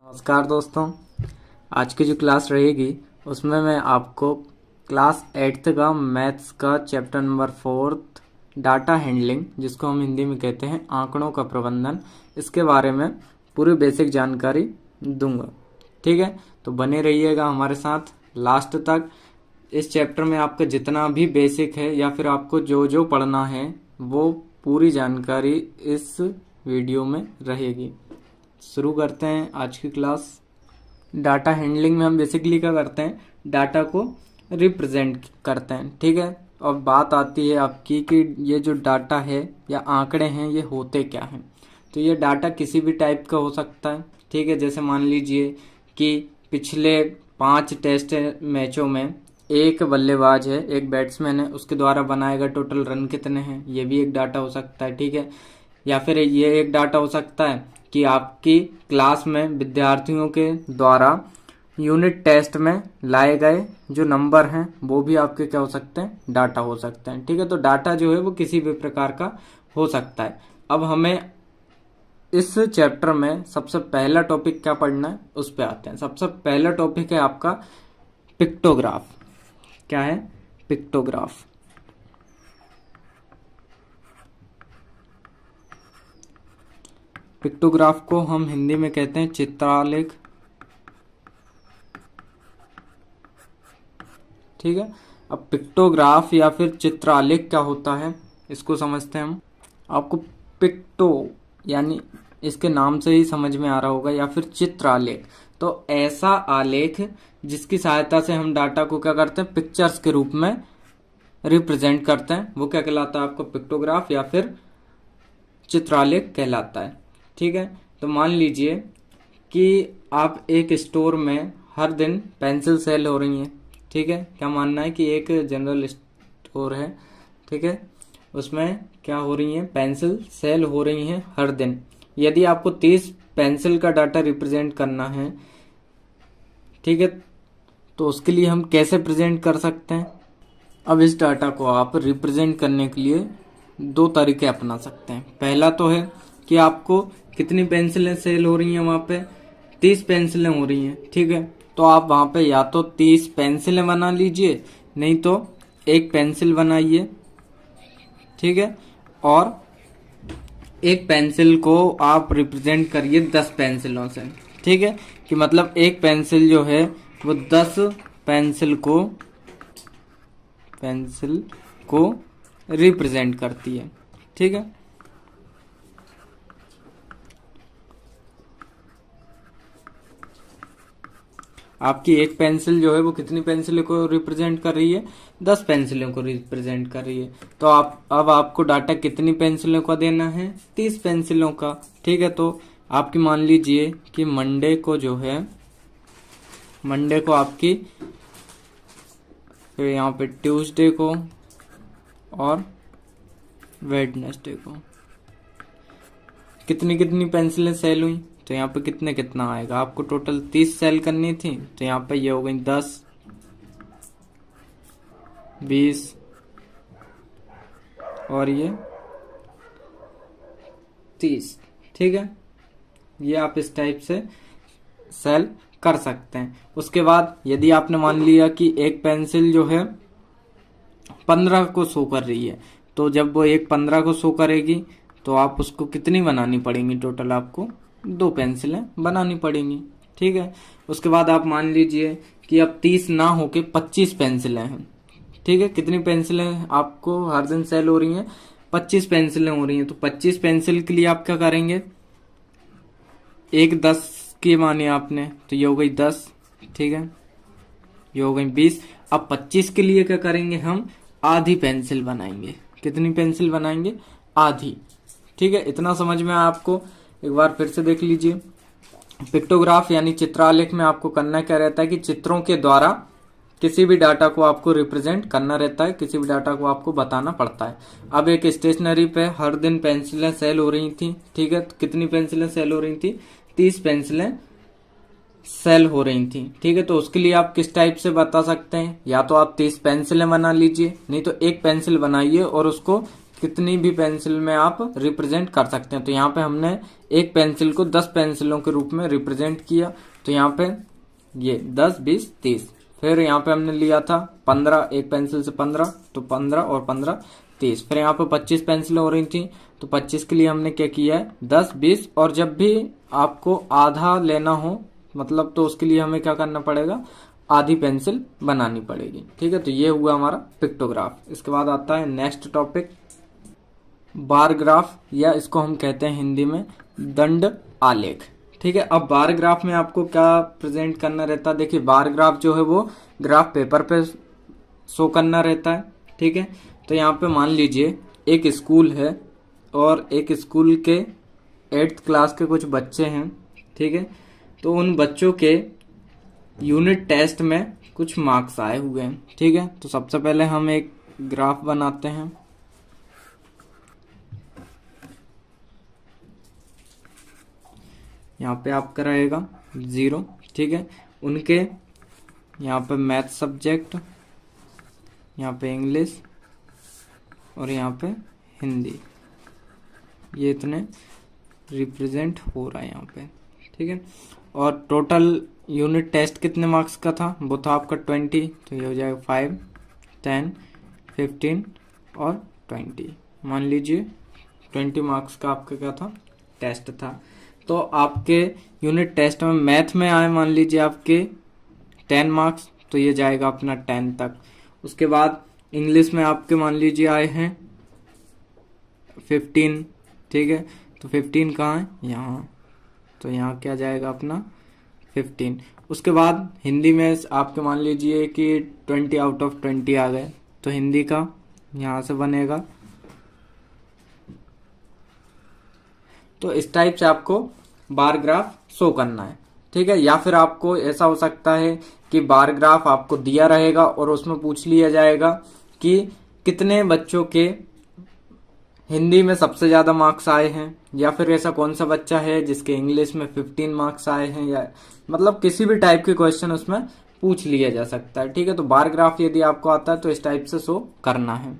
नमस्कार दोस्तों। आज की जो क्लास रहेगी उसमें मैं आपको क्लास 8th का मैथ्स का चैप्टर नंबर 4 डाटा हैंडलिंग, जिसको हम हिंदी में कहते हैं आंकड़ों का प्रबंधन, इसके बारे में पूरी बेसिक जानकारी दूंगा। ठीक है, तो बने रहिएगा हमारे साथ लास्ट तक। इस चैप्टर में आपका जितना भी बेसिक है या फिर आपको जो जो पढ़ना है वो पूरी जानकारी इस वीडियो में रहेगी। शुरू करते हैं आज की क्लास। डाटा हैंडलिंग में हम बेसिकली क्या करते हैं, डाटा को रिप्रेजेंट करते हैं। ठीक है, और बात आती है आपकी कि ये जो डाटा है या आंकड़े हैं ये होते क्या हैं। तो ये डाटा किसी भी टाइप का हो सकता है। ठीक है, जैसे मान लीजिए कि पिछले 5 टेस्ट मैचों में एक बल्लेबाज है, एक बैट्समैन है, उसके द्वारा बनाए गए टोटल रन कितने हैं, ये भी एक डाटा हो सकता है। ठीक है, या फिर ये एक डाटा हो सकता है कि आपकी क्लास में विद्यार्थियों के द्वारा यूनिट टेस्ट में लाए गए जो नंबर हैं वो भी आपके क्या हो सकते हैं, डाटा हो सकते हैं। ठीक है, तो डाटा जो है वो किसी भी प्रकार का हो सकता है। अब हमें इस चैप्टर में सबसे पहला टॉपिक क्या पढ़ना है उस पे आते हैं। सबसे पहला टॉपिक है आपका पिक्टोग्राफ। क्या है? पिक्टोग्राफ। पिक्टोग्राफ को हम हिंदी में कहते हैं चित्रालेख। ठीक है, अब पिक्टोग्राफ या फिर चित्रालेख क्या होता है इसको समझते हैं हम। आपको पिक्टो यानी इसके नाम से ही समझ में आ रहा होगा, या फिर चित्रालेख, तो ऐसा आलेख जिसकी सहायता से हम डाटा को क्या करते हैं, पिक्चर्स के रूप में रिप्रेजेंट करते हैं, वो क्या कहलाता है आपको, पिक्टोग्राफ या फिर चित्रालेख कहलाता है। ठीक है, तो मान लीजिए कि आप एक स्टोर में हर दिन पेंसिल सेल हो रही हैं। ठीक है, क्या मानना है कि एक जनरल स्टोर है, ठीक है, उसमें क्या हो रही है, पेंसिल सेल हो रही हैं हर दिन। यदि आपको 30 पेंसिल का डाटा रिप्रेजेंट करना है, ठीक है, तो उसके लिए हम कैसे प्रेजेंट कर सकते हैं। अब इस डाटा को आप रिप्रेजेंट करने के लिए 2 तरीके अपना सकते हैं। पहला तो है कि आपको कितनी पेंसिलें सेल हो रही हैं, वहां पे 30 पेंसिलें हो रही हैं। ठीक है, तो आप वहां पे या तो 30 पेंसिलें बना लीजिए, नहीं तो एक पेंसिल बनाइए। ठीक है, और एक पेंसिल को आप रिप्रेजेंट करिए 10 पेंसिलों से। ठीक है, कि मतलब एक पेंसिल जो है वो 10 पेंसिल को रिप्रेजेंट करती है। ठीक है, आपकी एक पेंसिल जो है वो कितनी पेंसिलों को रिप्रेजेंट कर रही है, 10 पेंसिलों को रिप्रेजेंट कर रही है। तो अब आपको डाटा कितनी पेंसिलों का देना है, 30 पेंसिलों का। ठीक है, तो आपकी मान लीजिए कि मंडे को आपकी, फिर यहाँ पे ट्यूसडे को और वेडनेसडे को कितनी कितनी पेंसिलें सेल हुई, तो यहाँ पे कितना आएगा, आपको टोटल 30 सेल करनी थी, तो यहाँ पे ये हो गई 10, 20 और ये 30। ठीक है, ये आप इस टाइप से सेल कर सकते हैं। उसके बाद यदि आपने मान लिया कि एक पेंसिल जो है 15 को शो कर रही है, तो जब वो एक 15 को शो करेगी तो आप उसको कितनी बनानी पड़ेंगी, टोटल आपको 2 पेंसिलें बनानी पड़ेंगी। ठीक है, उसके बाद आप मान लीजिए कि अब 30 ना होके 25 पेंसिलें हैं। ठीक है, कितनी पेंसिलें आपको हर दिन सेल हो रही हैं, 25 पेंसिलें हो रही हैं। तो 25 पेंसिल के लिए आप क्या करेंगे, एक 10 की मानी आपने, तो ये हो गई 10। ठीक है, ये हो गई 20। अब 25 के लिए क्या करेंगे, हम आधी पेंसिल बनाएंगे। कितनी पेंसिल बनाएंगे, आधी। ठीक है, इतना समझ में आपको, एक बार फिर से देख लीजिए। पिक्टोग्राफ यानी चित्रालेख में आपको करना क्या रहता है कि चित्रों के द्वारा किसी भी डाटा को आपको रिप्रेजेंट करना रहता है, किसी भी डाटा को आपको बताना पड़ता है। अब एक स्टेशनरी पे हर दिन पेंसिलें सेल हो रही थी। ठीक है, तो कितनी पेंसिलें सेल हो रही थी, 30 पेंसिलें सेल हो रही थी। ठीक है, तो उसके लिए आप किस टाइप से बता सकते हैं, या तो आप 30 पेंसिलें बना लीजिए, नहीं तो एक पेंसिल बनाइए और उसको कितनी भी पेंसिल में आप रिप्रेजेंट कर सकते हैं। तो यहाँ पे हमने एक पेंसिल को 10 पेंसिलों के रूप में रिप्रेजेंट किया। तो यहाँ पे ये 10, 20, 30। फिर यहाँ पे हमने लिया था 15, एक पेंसिल से 15, तो 15 और 15 30। फिर यहाँ पे 25 पेंसिलें हो रही थी, तो 25 के लिए हमने क्या किया है 10, 20, और जब भी आपको आधा लेना हो मतलब तो उसके लिए हमें क्या करना पड़ेगा, आधी पेंसिल बनानी पड़ेगी। ठीक है, तो ये हुआ हमारा पिक्टोग्राफ। इसके बाद आता है नेक्स्ट टॉपिक बार ग्राफ, या इसको हम कहते हैं हिंदी में दंड आलेख। ठीक है, अब बार ग्राफ में आपको क्या प्रेजेंट करना रहता है। देखिए बार ग्राफ जो है वो ग्राफ पेपर पे शो करना रहता है। ठीक है, तो यहाँ पे मान लीजिए एक स्कूल है और एक स्कूल के 8th क्लास के कुछ बच्चे हैं। ठीक है, तो उन बच्चों के यूनिट टेस्ट में कुछ मार्क्स आए हुए हैं। ठीक है, तो सबसे पहले हम एक ग्राफ बनाते हैं। यहाँ पे आपका रहेगा 0। ठीक है, उनके यहाँ पे मैथ सब्जेक्ट, यहाँ पे इंग्लिश और यहाँ पे हिंदी, ये इतने रिप्रेजेंट हो रहा है यहाँ पे। ठीक है, और टोटल यूनिट टेस्ट कितने मार्क्स का था, वो था आपका 20। तो ये हो जाएगा 5, 10, 15 और 20। मान लीजिए 20 मार्क्स का आपका क्या था, टेस्ट था। तो आपके यूनिट टेस्ट में मैथ में आए मान लीजिए आपके 10 मार्क्स, तो ये जाएगा अपना 10 तक। उसके बाद इंग्लिश में आपके मान लीजिए आए हैं 15। ठीक है, तो 15 कहाँ है, यहाँ, तो यहाँ क्या जाएगा अपना 15। उसके बाद हिंदी में आपके मान लीजिए कि 20 आउट ऑफ 20 आ गए, तो हिंदी का यहाँ से बनेगा। तो इस टाइप से आपको बार ग्राफ शो करना है। ठीक है, या फिर आपको ऐसा हो सकता है कि बार ग्राफ आपको दिया रहेगा और उसमें पूछ लिया जाएगा कि कितने बच्चों के हिंदी में सबसे ज्यादा मार्क्स आए हैं, या फिर ऐसा कौन सा बच्चा है जिसके इंग्लिश में 15 मार्क्स आए हैं, या मतलब किसी भी टाइप के क्वेश्चन उसमें पूछ लिया जा सकता है। ठीक है, तो बार ग्राफ यदि आपको आता है तो इस टाइप से शो करना है।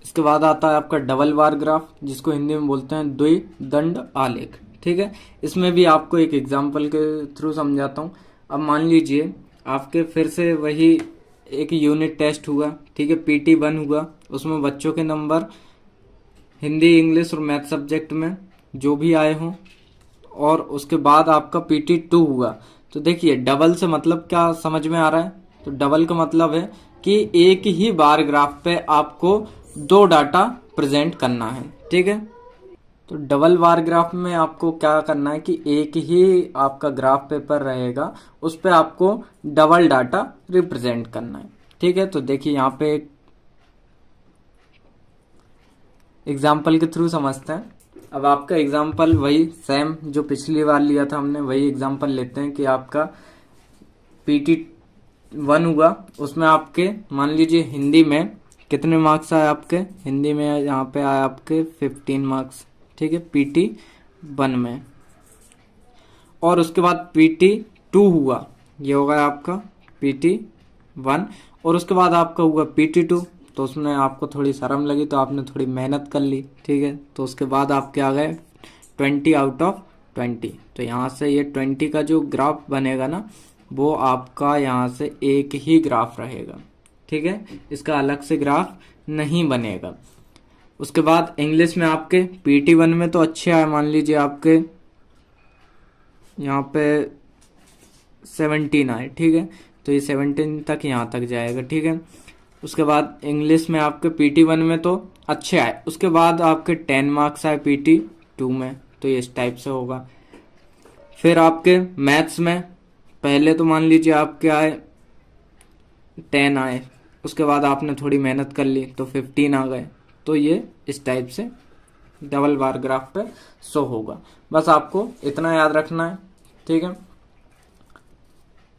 इसके बाद आता है आपका डबल बार ग्राफ, जिसको हिंदी में बोलते हैं द्विदंड आलेख। ठीक है, इसमें भी आपको एक एग्जाम्पल के थ्रू समझाता हूँ। अब मान लीजिए आपके फिर से वही एक यूनिट टेस्ट हुआ। ठीक है, PT1 हुआ, उसमें बच्चों के नंबर हिंदी, इंग्लिश और मैथ सब्जेक्ट में जो भी आए हों, और उसके बाद आपका PT2 हुआ। तो देखिए डबल से मतलब क्या समझ में आ रहा है, तो डबल का मतलब है कि एक ही बार ग्राफ पे आपको 2 डाटा प्रेजेंट करना है। ठीक है, तो डबल बार ग्राफ में आपको क्या करना है कि एक ही आपका ग्राफ पेपर रहेगा, उस पे आपको डबल डाटा रिप्रेजेंट करना है। ठीक है, तो देखिए यहाँ पे एक एग्जाम्पल के थ्रू समझते हैं। अब आपका एग्जाम्पल वही सेम जो पिछली बार लिया था हमने, वही एग्जाम्पल लेते हैं कि आपका PT1 हुआ, उसमें आपके मान लीजिए हिंदी में कितने मार्क्स आए आपके, हिंदी में यहाँ पे आए आपके 15 मार्क्स। ठीक है, PT1 में, और उसके बाद PT2 हुआ, ये होगा आपका PT1, और उसके बाद आपका हुआ PT2। तो उसमें आपको थोड़ी शर्म लगी तो आपने थोड़ी मेहनत कर ली। ठीक है, तो उसके बाद आपके आ गए 20 आउट ऑफ 20। तो यहाँ से ये 20 का जो ग्राफ बनेगा ना, वो आपका यहाँ से एक ही ग्राफ रहेगा। ठीक है, इसका अलग से ग्राफ नहीं बनेगा। उसके बाद इंग्लिश में आपके PT1 में तो अच्छे आए, मान लीजिए आपके यहाँ पे 17 आए। ठीक है, तो ये 17 तक यहाँ तक जाएगा। ठीक है, उसके बाद इंग्लिश में आपके PT1 में तो अच्छे आए, उसके बाद आपके 10 मार्क्स आए PT2 में, तो ये इस टाइप से होगा। फिर आपके मैथ्स में पहले तो मान लीजिए आपके आए 10 आए, उसके बाद आपने थोड़ी मेहनत कर ली तो 15 आ गए। तो ये इस टाइप से डबल बार ग्राफ पे शो होगा। बस आपको इतना याद रखना है। ठीक है,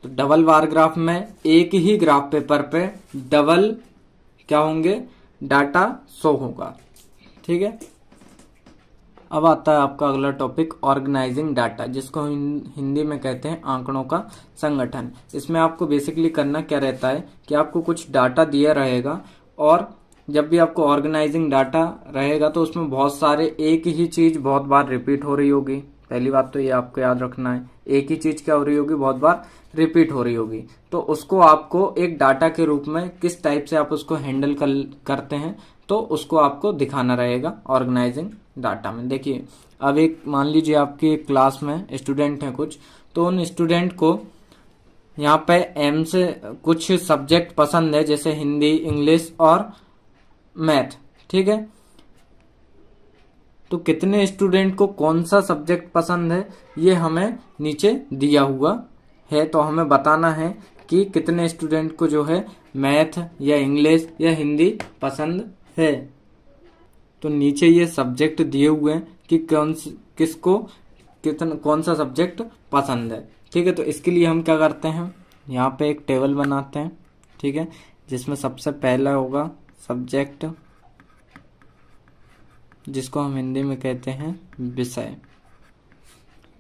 तो डबल बार ग्राफ में एक ही ग्राफ पेपर पे डबल क्या होंगे, डाटा शो होगा। ठीक है, अब आता है आपका अगला टॉपिक ऑर्गेनाइजिंग डाटा, जिसको हिंदी में कहते हैं आंकड़ों का संगठन। इसमें आपको बेसिकली करना क्या रहता है कि आपको कुछ डाटा दिया रहेगा और जब भी आपको ऑर्गेनाइजिंग डाटा रहेगा तो उसमें बहुत सारे एक ही चीज बहुत बार रिपीट हो रही होगी। पहली बात तो ये आपको याद रखना है, एक ही चीज क्या हो रही होगी, बहुत बार रिपीट हो रही होगी। तो उसको आपको एक डाटा के रूप में किस टाइप से आप उसको हैंडल करते हैं, तो उसको आपको दिखाना रहेगा ऑर्गेनाइजिंग डाटा में। देखिए अब एक मान लीजिए आपकी एक क्लास में स्टूडेंट हैं कुछ, तो उन स्टूडेंट को यहाँ पे एम से कुछ सब्जेक्ट पसंद है, जैसे हिंदी, इंग्लिश और मैथ, ठीक है। तो कितने स्टूडेंट को कौन सा सब्जेक्ट पसंद है ये हमें नीचे दिया हुआ है, तो हमें बताना है कि कितने स्टूडेंट को जो है मैथ या इंग्लिश या हिंदी पसंद है। तो नीचे ये सब्जेक्ट दिए हुए हैं कि किसको कौन सा सब्जेक्ट पसंद है, ठीक है। तो इसके लिए हम क्या करते हैं, यहाँ पे एक टेबल बनाते हैं, ठीक है, जिसमें सबसे पहला होगा सब्जेक्ट, जिसको हम हिंदी में कहते हैं विषय,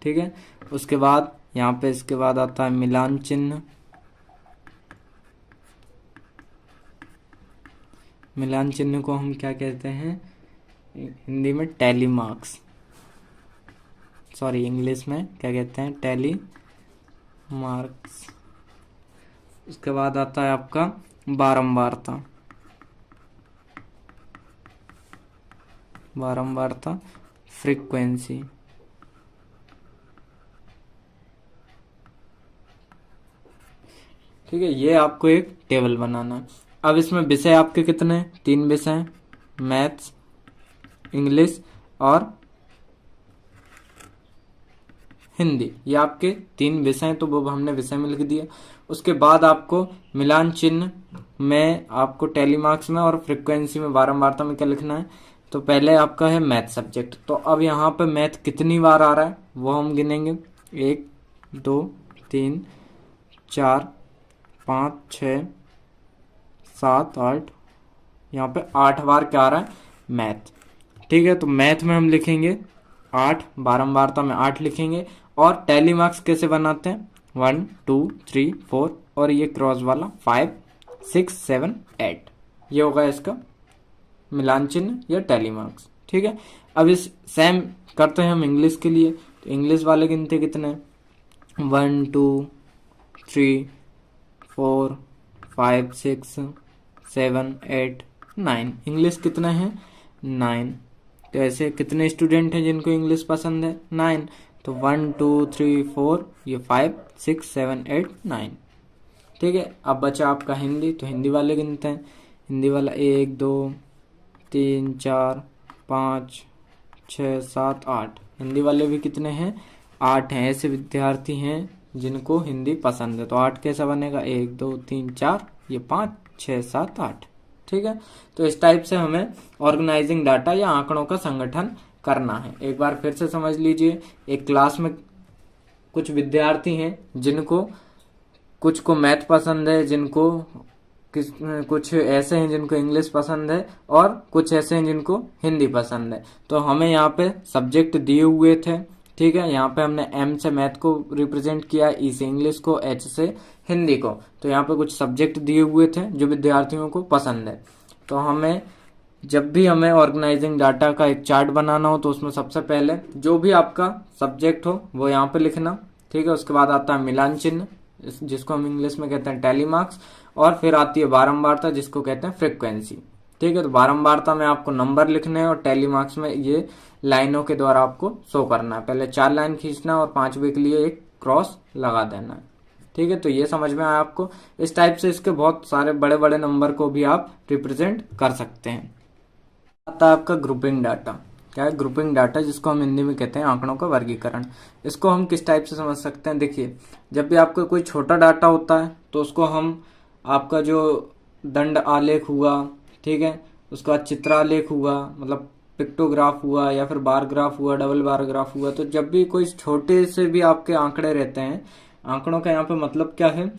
ठीक है। उसके बाद यहाँ पे इसके बाद आता है मिलान चिन्ह, मिलान चिन्ह को हम क्या कहते हैं हिंदी में टैली मार्क्स, सॉरी इंग्लिश में क्या कहते हैं टैली मार्क्स। उसके बाद आता है आपका बारंबारता, बारंबारता फ्रीक्वेंसी, ठीक है। ये आपको एक टेबल बनाना है। अब इसमें विषय आपके कितने, 3 विषय हैं, मैथ्स, इंग्लिश और हिंदी, ये आपके 3 विषय हैं, तो वो हमने विषय में लिख दिया। उसके बाद आपको मिलान चिन्ह में आपको टैली मार्क्स में और फ्रीक्वेंसी में बारंबारता में क्या लिखना है। तो पहले आपका है मैथ सब्जेक्ट, तो अब यहाँ पे मैथ कितनी बार आ रहा है वो हम गिनेंगे, 1 2 3 4 5 6 7 8, यहाँ पे 8 बार क्या आ रहा है मैथ, ठीक है। तो मैथ में हम लिखेंगे 8, बारंबारता में 8 लिखेंगे। और टैली मार्क्स कैसे बनाते हैं, 1 2 3 4 और ये क्रॉस वाला 5 6 7 8, ये होगा इसका मिलान चिन्ह या टैली मार्क्स, ठीक है। अब इस सेम करते हैं हम इंग्लिश के लिए, तो इंग्लिश वाले गिनते कितने, 1 2 3 4 5 6 7 8 9, इंग्लिश कितना है 9। तो ऐसे कितने स्टूडेंट हैं जिनको इंग्लिश पसंद है, 9। तो 1 2 3 4, ये 5 6 7 8 9, ठीक है। अब बचा आपका हिंदी, तो हिंदी वाले गिनते हैं, हिंदी वाला 1 2 3 4 5 6 7 8, हिंदी वाले भी कितने हैं 8 हैं। ऐसे विद्यार्थी हैं जिनको हिंदी पसंद है, तो 8 कैसा बनेगा, 1 2 3 4, ये 5 6 7 8, ठीक है। तो इस टाइप से हमें ऑर्गेनाइजिंग डाटा या आंकड़ों का संगठन करना है। एक बार फिर से समझ लीजिए, एक क्लास में कुछ विद्यार्थी हैं जिनको कुछ को मैथ पसंद है, जिनको कुछ ऐसे हैं जिनको इंग्लिश पसंद है और कुछ ऐसे हैं जिनको हिंदी पसंद है। तो हमें यहाँ पे सब्जेक्ट दिए हुए थे, ठीक है। यहाँ पे हमने एम से मैथ को रिप्रेजेंट किया, ई से इंग्लिश को, एच से हिंदी को। तो यहाँ पे कुछ सब्जेक्ट दिए हुए थे जो विद्यार्थियों को पसंद है। तो हमें जब भी हमें ऑर्गेनाइजिंग डाटा का एक चार्ट बनाना हो तो उसमें सबसे पहले जो भी आपका सब्जेक्ट हो वो यहाँ पे लिखना, ठीक है। उसके बाद आता है मिलान चिन्ह, जिसको हम इंग्लिश में कहते हैं टैली मार्क्स, और फिर आती है बारंबारता, जिसको कहते हैं फ्रीक्वेंसी, ठीक है। तो बारंबारता में आपको नंबर लिखने हैं और टैली मार्क्स में ये लाइनों के द्वारा आपको शो करना है। पहले 4 लाइन खींचना और 5वें के लिए एक क्रॉस लगा देना है, ठीक है। तो ये समझ में आया आपको। इस टाइप से इसके बहुत सारे बड़े बड़े नंबर को भी आप रिप्रेजेंट कर सकते हैं। आता है आपका ग्रुपिंग डाटा। क्या है ग्रुपिंग डाटा, जिसको हम हिंदी में कहते हैं आंकड़ों का वर्गीकरण। इसको हम किस टाइप से समझ सकते हैं, देखिए जब भी आपका कोई छोटा डाटा होता है तो उसको हम, आपका जो दंड आलेख हुआ, ठीक है, उसके बाद चित्रालेख हुआ, मतलब पिक्टोग्राफ हुआ, या फिर बार ग्राफ हुआ, डबल बार ग्राफ हुआ। तो जब भी कोई छोटे से भी आपके आंकड़े रहते हैं, आंकड़ों का यहाँ पे मतलब क्या है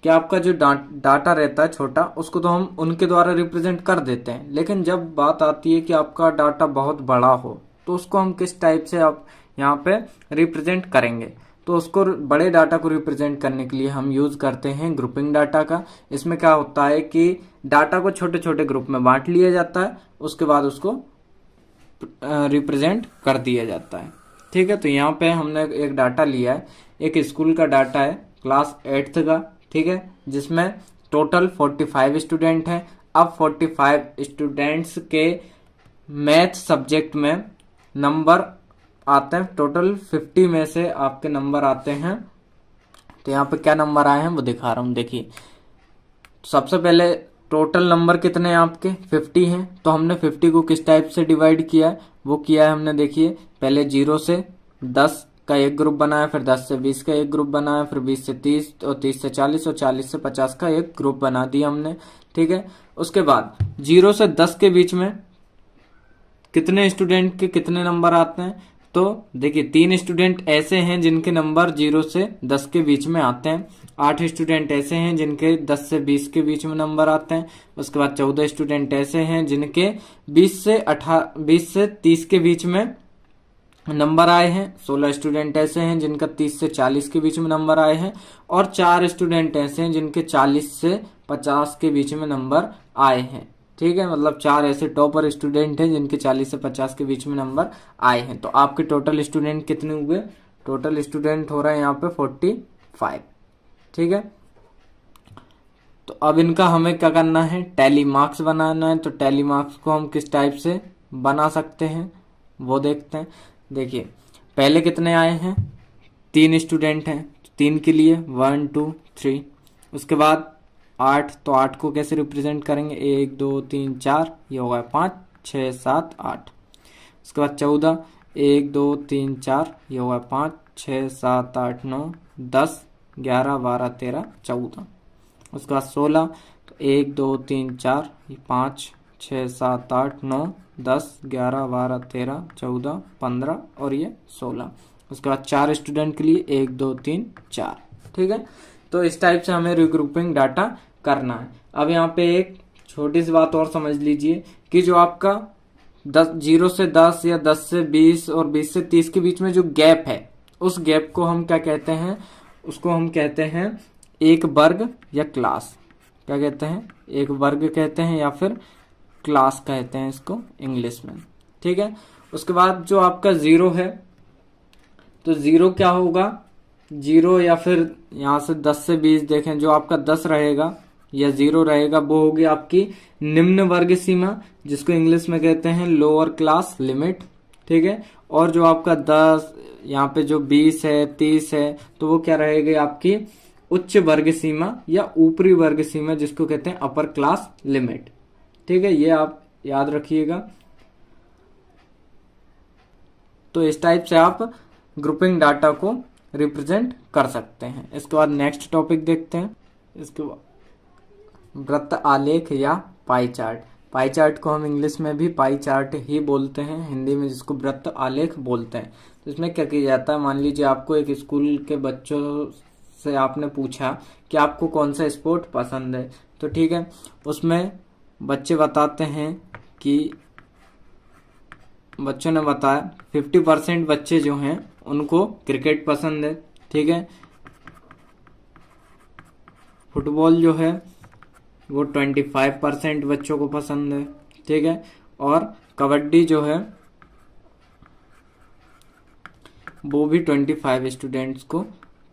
कि आपका जो डाटा रहता है छोटा, उसको तो हम उनके द्वारा रिप्रेजेंट कर देते हैं। लेकिन जब बात आती है कि आपका डाटा बहुत बड़ा हो तो उसको हम किस टाइप से आप यहाँ पे रिप्रेजेंट करेंगे, तो तो उसको बड़े डाटा को रिप्रेजेंट करने के लिए हम यूज करते हैं ग्रुपिंग डाटा का। इसमें क्या होता है कि डाटा को छोटे छोटे ग्रुप में बांट लिया जाता है, उसके बाद उसको रिप्रेजेंट कर दिया जाता है। ठीक है, तो यहाँ पे हमने एक डाटा लिया है, एक स्कूल का डाटा है क्लास 8th का। ठीक है, जिसमें टोटल 45 स्टूडेंट हैं। अब 45 स्टूडेंट्स के मैथ सब्जेक्ट में नंबर आते हैं, टोटल 50 में से आपके नंबर आते हैं। तो यहाँ पे क्या नंबर आए हैं वो दिखा रहा हूँ, देखिए। सबसे पहले टोटल नंबर कितने हैं आपके 50 हैं, तो हमने 50 को किस टाइप से डिवाइड किया है वो किया है हमने, देखिए। पहले 0 से 10 का एक ग्रुप बनाया, फिर 10 से 20 का एक ग्रुप बनाया, फिर 20 से 30 और 30 से 40 और 40 से 50 का एक ग्रुप बना दिया हमने। ठीक है, उसके बाद 0 से 10 के बीच में कितने स्टूडेंट के कितने नंबर आते हैं, तो देखिए 3 स्टूडेंट ऐसे हैं जिनके नंबर 0 से 10 के बीच में आते हैं, 8 स्टूडेंट ऐसे हैं जिनके 10 से 20 के बीच में नंबर आते हैं, उसके बाद 14 स्टूडेंट ऐसे हैं जिनके 20 से 30 के बीच में नंबर आए हैं, 16 स्टूडेंट ऐसे हैं जिनका 30 से 40 के बीच में नंबर आए हैं, और 4 स्टूडेंट ऐसे हैं जिनके 40 से 50 के बीच में नंबर आए हैं। ठीक है, मतलब 4 ऐसे टॉपर स्टूडेंट हैं जिनके 40 से 50 के बीच में नंबर आए हैं। तो आपके टोटल स्टूडेंट कितने हुए, टोटल स्टूडेंट हो रहा है यहाँ पे 45। ठीक है, तो अब इनका हमें क्या करना है, टैली मार्क्स बनाना है। तो टैली मार्क्स को हम किस टाइप से बना सकते हैं वो देखते हैं। देखिए पहले कितने आए हैं, 3 स्टूडेंट हैं, 3 के लिए 1 2 3। उसके बाद 8, तो 8 को कैसे रिप्रेजेंट करेंगे, 1 2 3 4, ये होगा 5 6 7 8। उसके बाद 14, 1 2 3 4, ये होगा 5 6 7 8 9 10 11 12 13 14। उसके बाद 16, तो 1 2 3 4, 5 6 7 8 9 10 11 12 13 14 15 और ये 16। उसके बाद 4 स्टूडेंट के लिए 1 2 3 4। ठीक है, तो इस टाइप से हमें रिग्रुपिंग डाटा करना है। अब यहाँ पे एक छोटी सी बात और समझ लीजिए कि जो आपका 0 से 10 या 10 से 20 और 20 से 30 के बीच में जो गैप है, उस गैप को हम क्या कहते हैं, उसको हम कहते हैं एक वर्ग या क्लास। क्या कहते हैं, एक वर्ग कहते हैं या फिर क्लास कहते हैं इसको इंग्लिश में। ठीक है, उसके बाद जो आपका 0 है, तो 0 क्या होगा, 0 या फिर यहाँ से 10 से 20 देखें, जो आपका 10 रहेगा या 0 रहेगा वो होगी आपकी निम्न वर्ग सीमा, जिसको इंग्लिश में कहते हैं लोअर क्लास लिमिट। ठीक है, और जो आपका 10 यहाँ पे जो 20 है 30 है, तो वो क्या रहेगी आपकी उच्च वर्ग सीमा या ऊपरी वर्ग सीमा, जिसको कहते हैं अपर क्लास लिमिट। ठीक है, ये आप याद रखिएगा। तो इस टाइप से आप ग्रुपिंग डाटा को रिप्रेजेंट कर सकते हैं। इसके बाद नेक्स्ट टॉपिक देखते हैं। इसके बाद वृत्त आलेख या पाई चार्ट। पाई चार्ट को हम इंग्लिश में भी पाई चार्ट ही बोलते हैं, हिंदी में जिसको वृत्त आलेख बोलते हैं। तो इसमें क्या किया जाता है, मान लीजिए आपको एक स्कूल के बच्चों से आपने पूछा कि आपको कौन सा स्पोर्ट पसंद है, तो ठीक है, उसमें बच्चे बताते हैं कि बच्चों ने बताया 50% बच्चे जो हैं उनको क्रिकेट पसंद है। ठीक है, फुटबॉल जो है वो 25% बच्चों को पसंद है। ठीक है, और कबड्डी जो है वो भी 25 स्टूडेंट्स को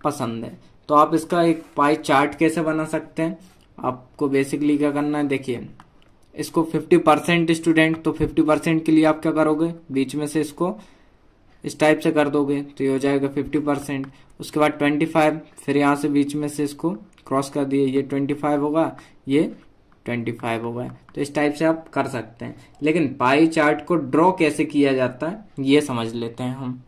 पसंद है। तो आप इसका एक पाई चार्ट कैसे बना सकते हैं, आपको बेसिकली क्या करना है, देखिए इसको 50% स्टूडेंट, तो 50% के लिए आप क्या करोगे, बीच में से इसको इस टाइप से कर दोगे, तो ये हो जाएगा 50%। उसके बाद 25, फिर यहाँ से बीच में से इसको क्रॉस कर दिए, ये 25 होगा, ये 25 होगा। तो इस टाइप से आप कर सकते हैं। लेकिन पाई चार्ट को ड्रॉ कैसे किया जाता है ये समझ लेते हैं हम।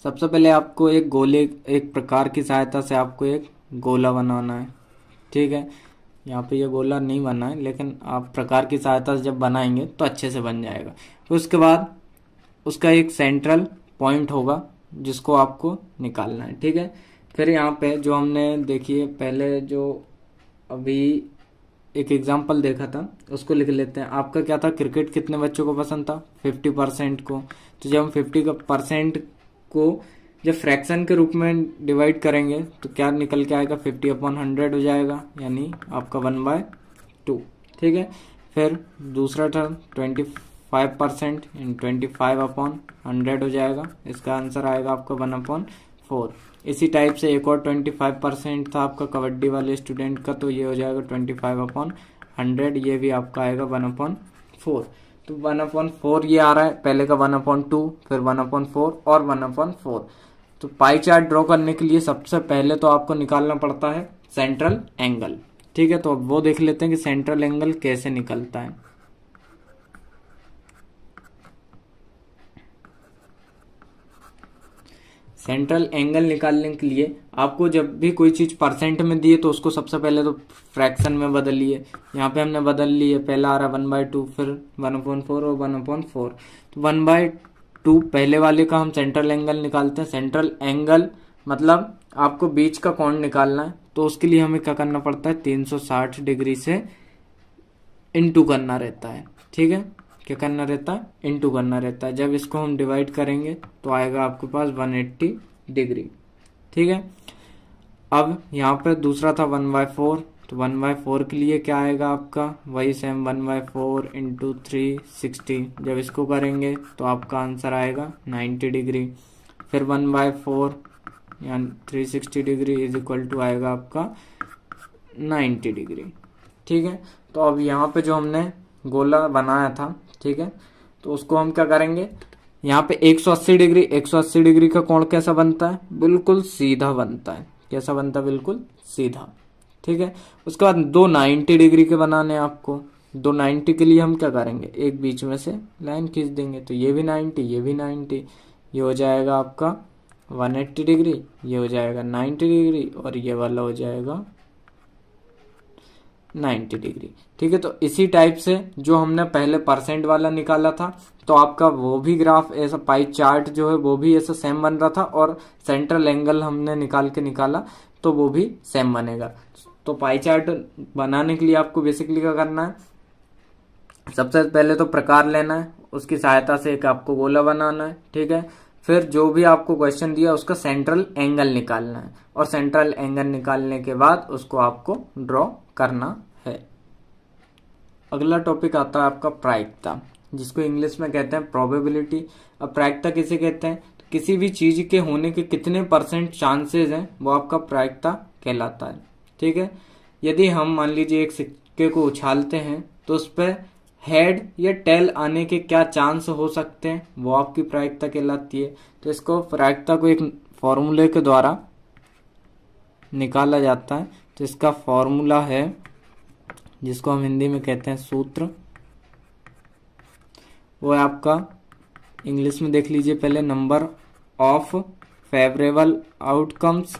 सबसे पहले आपको एक प्रकार की सहायता से आपको एक गोला बनाना है। ठीक है, यहाँ पे ये गोला नहीं बना है, लेकिन आप प्रकार की सहायता से जब बनाएंगे तो अच्छे से बन जाएगा। तो उसके बाद उसका एक सेंट्रल पॉइंट होगा जिसको आपको निकालना है। ठीक है, फिर यहाँ पे जो हमने देखिए पहले जो अभी एक एग्जाम्पल देखा था उसको लिख लेते हैं। आपका क्या था, क्रिकेट कितने बच्चों को पसंद था, 50% को। तो जब हम 50% को जब फ्रैक्शन के रूप में डिवाइड करेंगे तो क्या निकल के आएगा, 50/100 हो जाएगा, यानी आपका 1/2। ठीक है, फिर दूसरा टर्म 25% इन 25/100 हो जाएगा, इसका आंसर आएगा आपका 1/4। इसी टाइप से एक और 25% था आपका कबड्डी वाले स्टूडेंट का, तो ये हो जाएगा 25/100, ये भी आपका आएगा 1/4। तो 1/4 ये आ रहा है, पहले का 1/2, फिर 1/4 और 1/4। तो पाई चार्ट ड्रॉ करने के लिए सबसे पहले तो आपको निकालना पड़ता है सेंट्रल एंगल। ठीक है, तो अब वो देख लेते हैं कि सेंट्रल एंगल कैसे निकलता है। सेंट्रल एंगल निकालने के लिए आपको जब भी कोई चीज परसेंट में दी है तो उसको सबसे पहले तो फ्रैक्शन में बदलिए। यहाँ पे हमने बदल लिए, पहला आ रहा 1/2, फिर 1/4 और 1/4। तो 1/2 पहले वाले का हम सेंट्रल एंगल निकालते हैं। सेंट्रल एंगल मतलब आपको बीच का कोण निकालना है, तो उसके लिए हमें क्या करना पड़ता है, 360 डिग्री से इनटू करना रहता है। ठीक है, क्या करना रहता है, इनटू करना रहता है। जब इसको हम डिवाइड करेंगे तो आएगा आपके पास 180 डिग्री। ठीक है, अब यहाँ पे दूसरा था 1/4, तो 1/4 के लिए क्या आएगा आपका, वही सेम 1/4 इंटू 360। जब इसको करेंगे तो आपका आंसर आएगा 90 डिग्री। फिर 1/4 यानी 360 डिग्री इज इक्वल टू आएगा आपका 90 डिग्री। ठीक है, तो अब यहाँ पे जो हमने गोला बनाया था, ठीक है, तो उसको हम क्या करेंगे, यहाँ पे 180 डिग्री का कोण कैसा बनता है, बिल्कुल सीधा बनता है। कैसा बनता है, बिल्कुल सीधा। ठीक है, उसके बाद 290 डिग्री के बनाने आपको। 290 के लिए हम क्या करेंगे, एक बीच में से लाइन खींच देंगे, तो ये भी 90, ये भी 90, ये हो जाएगा आपका 180 डिग्री, ये हो जाएगा 90 डिग्री और ये वाला हो जाएगा 90 डिग्री। ठीक है, तो इसी टाइप से जो हमने पहले परसेंट वाला निकाला था, तो आपका वो भी ग्राफ ऐसा पाई चार्ट जो है वो भी ऐसा सेम बन रहा था, और सेंट्रल एंगल हमने निकाला तो वो भी सेम बनेगा। तो पाई चार्ट बनाने के लिए आपको बेसिकली क्या करना है, सबसे पहले तो प्रकार लेना है, उसकी सहायता से एक आपको गोला बनाना है। ठीक है, फिर जो भी आपको क्वेश्चन दिया उसका सेंट्रल एंगल निकालना है, और सेंट्रल एंगल निकालने के बाद उसको आपको ड्रॉ करना है। अगला टॉपिक आता है आपका प्रायिकता, जिसको इंग्लिश में कहते हैं प्रोबेबिलिटी। अब प्रायिकता किसे कहते हैं, तो किसी भी चीज के होने के कितने % चांसेस हैं, वो आपका प्रायिकता कहलाता है। ठीक है, यदि हम मान लीजिए एक सिक्के को उछालते हैं तो उस पर हेड या टेल आने के क्या चांस हो सकते हैं, वो आपकी प्रायिकता कहलाती है। तो इसको प्रायिकता को एक फॉर्मूले के द्वारा निकाला जाता है। तो इसका फॉर्मूला है, जिसको हम हिंदी में कहते हैं सूत्र, वो है आपका, इंग्लिश में देख लीजिए पहले, नंबर ऑफ फेवरेबल आउटकम्स,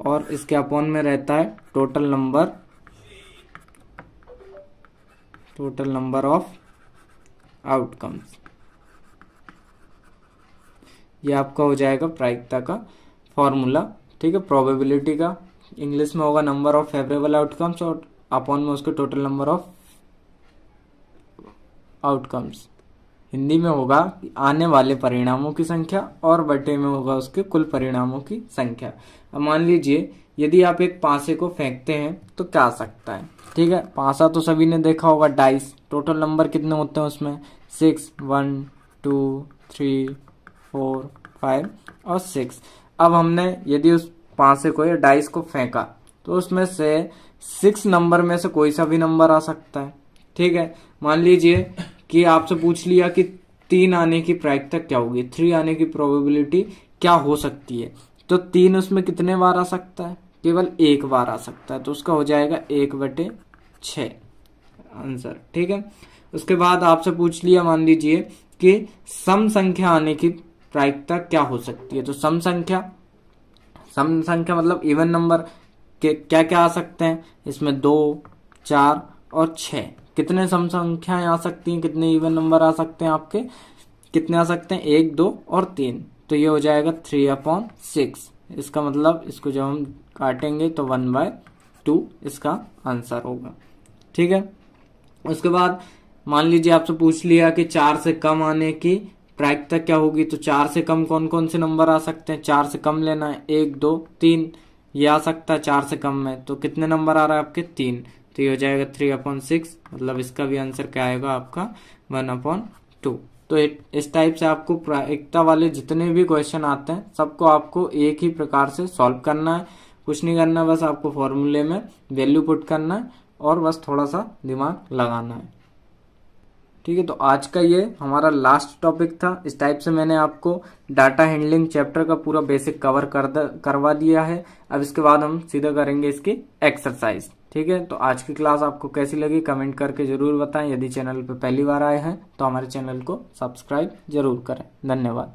और इसके अपॉन में रहता है टोटल नंबर ऑफ आउटकम्स। ये आपका हो जाएगा प्रायिकता का फॉर्मूला। ठीक है, प्रोबेबिलिटी का इंग्लिश में होगा नंबर ऑफ फेवरेबल आउटकम्स, और अपॉन में उसके total number of outcomes. Hindi में होगा आने वाले परिणामों की संख्या, और बटे में होगा उसके कुल परिणामों की संख्या। अब मान लीजिए यदि आप एक पासे को फेंकते हैं तो क्या आ सकता है। ठीक है, पासा तो सभी ने देखा होगा, डाइस। टोटल नंबर कितने होते हैं उसमें, 6, 1, 2, 3, 4, 5 और 6। अब हमने यदि उस पासे को या डाइस को फेंका तो उसमें से 6 नंबर में से कोई सा भी नंबर आ सकता है। ठीक है, मान लीजिए कि आपसे पूछ लिया कि 3 आने की प्रायिकता क्या होगी, 3 आने की प्रोबेबिलिटी क्या हो सकती है, तो 3 उसमें कितने बार आ सकता है, केवल एक बार आ सकता है, तो उसका हो जाएगा 1/6 आंसर। ठीक है, उसके बाद आपसे पूछ लिया मान लीजिए कि सम संख्या आने की प्रायिकता क्या हो सकती है, तो सम संख्या मतलब इवन नंबर के क्या क्या आ सकते हैं, इसमें 2, 4 और 6 कितने सम संख्याएं आ सकती हैं, कितने इवन नंबर आ सकते हैं आपके, कितने आ सकते हैं, 1, 2 और 3। तो ये हो जाएगा 3/6। इसका मतलब इसको जब हम काटेंगे तो 1/2 इसका आंसर होगा। ठीक है, उसके बाद मान लीजिए आपसे पूछ लिया कि 4 से कम आने की प्रायिकता क्या होगी, तो 4 से कम कौन कौन से नंबर आ सकते हैं। 4 से कम लेना है, 1 2 3 ये आ सकता है 4 से कम में। तो कितने नंबर आ रहा है आपके 3, तो ये हो जाएगा 3/6। मतलब इसका भी आंसर क्या आएगा आपका 1/2। तो इस टाइप से आपको प्रायिकता वाले जितने भी क्वेश्चन आते हैं सबको आपको एक ही प्रकार से सॉल्व करना है। कुछ नहीं करना, बस आपको फॉर्मूले में वैल्यू पुट करना है और बस थोड़ा सा दिमाग लगाना है। ठीक है, तो आज का ये हमारा लास्ट टॉपिक था। इस टाइप से मैंने आपको डाटा हैंडलिंग चैप्टर का पूरा बेसिक कवर करवा दिया है। अब इसके बाद हम सीधा करेंगे इसकी एक्सरसाइज। ठीक है, तो आज की क्लास आपको कैसी लगी कमेंट करके जरूर बताएं। यदि चैनल पर पहली बार आए हैं तो हमारे चैनल को सब्सक्राइब जरूर करें। धन्यवाद।